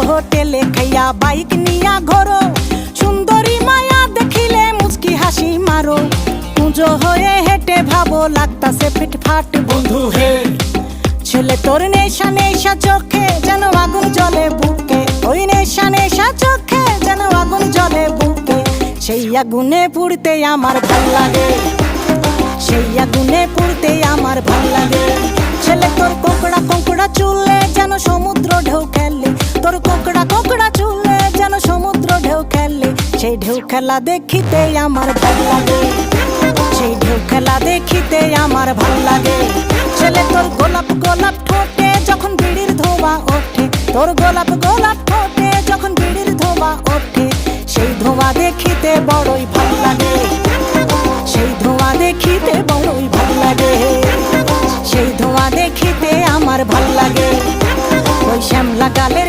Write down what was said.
হোটেলে খাইয়া বাইক নিয়া ঘোরো, সুন্দরী মায়া দেখিলে মুচকি হাসি মারো, পুজো হয়ে হেঁটে ভাবো লাগতাছে ফিটফাট বন্ধু হে। ছেলে তোর নেশা নেশা চোখে যেন আগুন জ্বলে বুকে, ওই নেশা নেশা চোখে যেন আগুন জ্বলে বুকে, সেই আগুনে পুড়তে আমার ভাল লাগে, সেই আগুনে পুড়তে আমার ভাল লাগে। ছেলে তোর কোকড়া কোকড়া চুলে যেন সমুদ্র ঢেউ খেলে, তোর কোকড়া কোকড়া চুলে যেন সমুদ্র ঢেউ খেলে, সেই ঢেউ খেলা দেখিতে আমার ভাল লাগে, সেই ঢেউ খেলা দেখিতে আমার ভাল লাগে। ছেলে তোর গোলাপ গোলাপ ঠোঁটে যখন বিড়ির ধোঁয়া ওঠে, তোর গোলাপ গোলাপ ঠোঁটে যখন বিড়ির ধোঁয়া ওঠে, সেই ধোঁয়া দেখিতে বড়ই ভাল লাগে, সেই ধোঁয়া দেখিতে বড়ই ভাল লাগে, সেই ধোঁয়া দেখিতে আমার ভাল লাগে। ওই শ্যামলা গালের